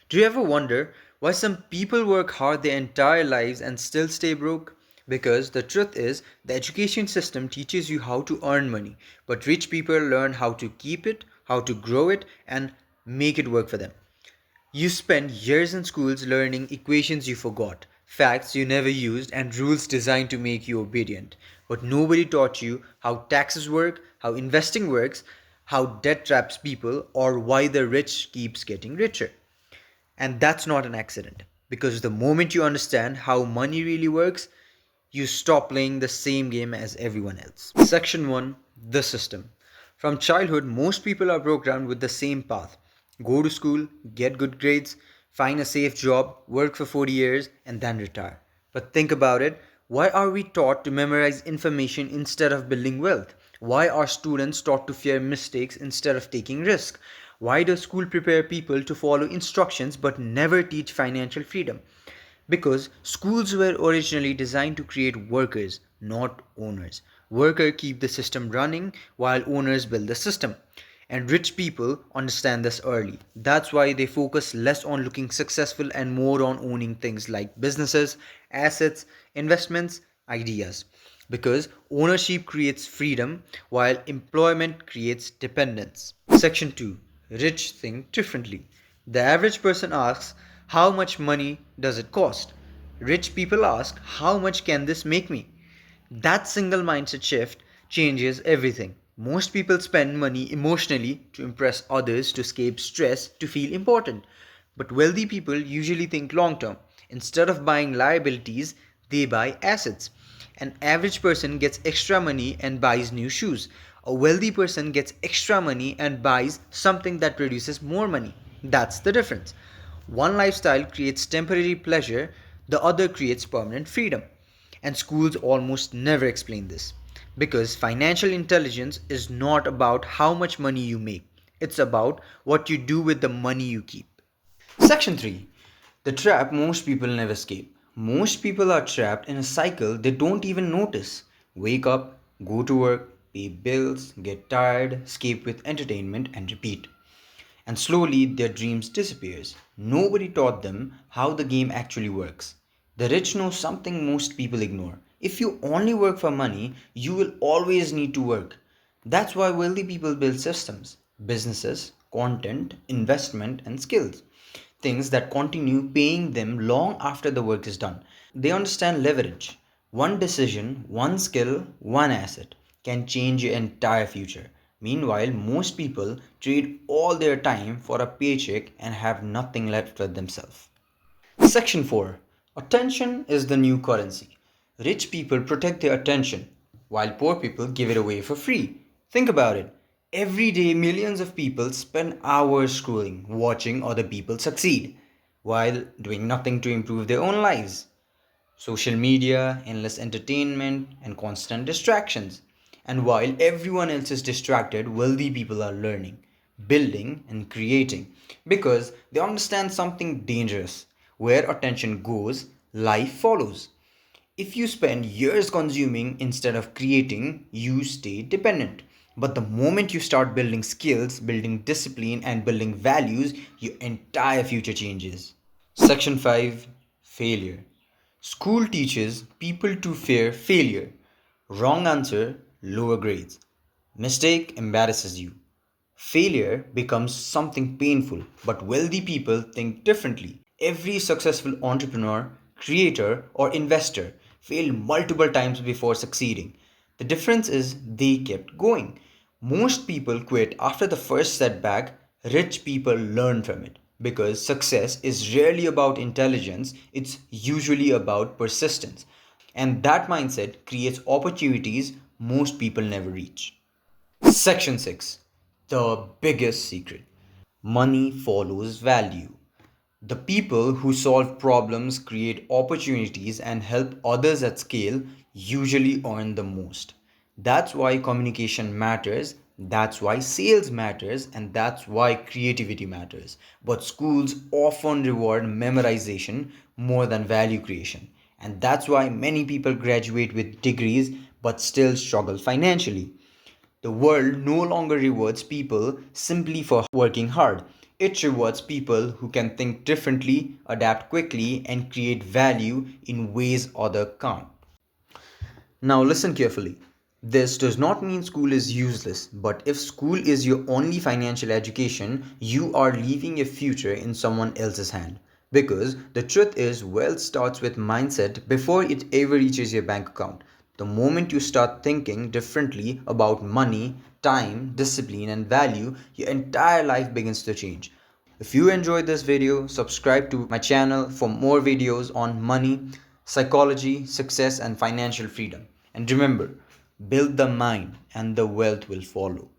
Do you ever wonder why some people work hard their entire lives and still stay broke? Because the truth is, the education system teaches you how to earn money, but rich people learn how to keep it, how to grow it, and make it work for them. You spend years in schools learning equations you forgot, facts you never used, and rules designed to make you obedient. But nobody taught you how taxes work, how investing works, how debt traps people, or why the rich keeps getting richer. And that's not an accident, because the moment you understand how money really works, you stop playing the same game as everyone else. Section 1: The System. From childhood, most people are programmed with the same path: go to school, get good grades, find a safe job, work for 40 years, and then retire. But think about it, why are we taught to memorize information instead of building wealth? Why are students taught to fear mistakes instead of taking risks? Why does school prepare people to follow instructions but never teach financial freedom? Because schools were originally designed to create workers, not owners. Workers keep the system running while owners build the system. And rich people understand this early. That's why they focus less on looking successful and more on owning things like businesses, assets, investments, ideas. Because ownership creates freedom while employment creates dependence. Section 2: Rich think differently. The average person asks, how much money does it cost? Rich people ask, how much can this make me? That single mindset shift changes everything. Most people spend money emotionally to impress others, to escape stress, to feel important. But wealthy people usually think long term. Instead of buying liabilities, they buy assets. An average person gets extra money and buys new shoes. A wealthy person gets extra money and buys something that produces more money. That's the difference. One lifestyle creates temporary pleasure, the other creates permanent freedom. And schools almost never explain this. Because financial intelligence is not about how much money you make, it's about what you do with the money you keep. Section 3: The trap most people never escape. Most people are trapped in a cycle they don't even notice. Wake up, go to work, pay bills, get tired, escape with entertainment, and repeat. And slowly their dreams disappears. Nobody taught them how the game actually works. The rich know something most people ignore. If you only work for money, you will always need to work. That's why wealthy people build systems, businesses, content, investment, and skills. Things that continue paying them long after the work is done. They understand leverage. One decision, one skill, one asset can change your entire future. Meanwhile, most people trade all their time for a paycheck and have nothing left for themselves. Section 4: Attention is the new currency. Rich people protect their attention, while poor people give it away for free. Think about it. Every day, millions of people spend hours scrolling, watching other people succeed, while doing nothing to improve their own lives. Social media, endless entertainment, and constant distractions. And while everyone else is distracted, wealthy people are learning, building, and creating because they understand something dangerous. Where attention goes, life follows. If you spend years consuming instead of creating, you stay dependent. But the moment you start building skills, building discipline, and building values, your entire future changes. Section 5: Failure. School teaches people to fear failure. Wrong answer, lower grades. Mistake embarrasses you. Failure becomes something painful, but wealthy people think differently. Every successful entrepreneur, creator, or investor failed multiple times before succeeding. The difference is they kept going. Most people quit after the first setback, rich people learn from it. Because success is rarely about intelligence, it's usually about persistence. And that mindset creates opportunities most people never reach. Section 6: The biggest secret: money follows value. The people who solve problems, create opportunities, and help others at scale usually earn the most. That's why communication matters, that's why sales matters, and that's why creativity matters. But schools often reward memorization more than value creation. And that's why many people graduate with degrees but still struggle financially. The world no longer rewards people simply for working hard. It rewards people who can think differently, adapt quickly, and create value in ways others can't. Now, listen carefully. This does not mean school is useless, but if school is your only financial education, you are leaving your future in someone else's hand. Because the truth is, wealth starts with mindset before it ever reaches your bank account. The moment you start thinking differently about money, time, discipline, and value, your entire life begins to change. If you enjoyed this video, subscribe to my channel for more videos on money, psychology, success, and financial freedom. And remember, build the mind and the wealth will follow.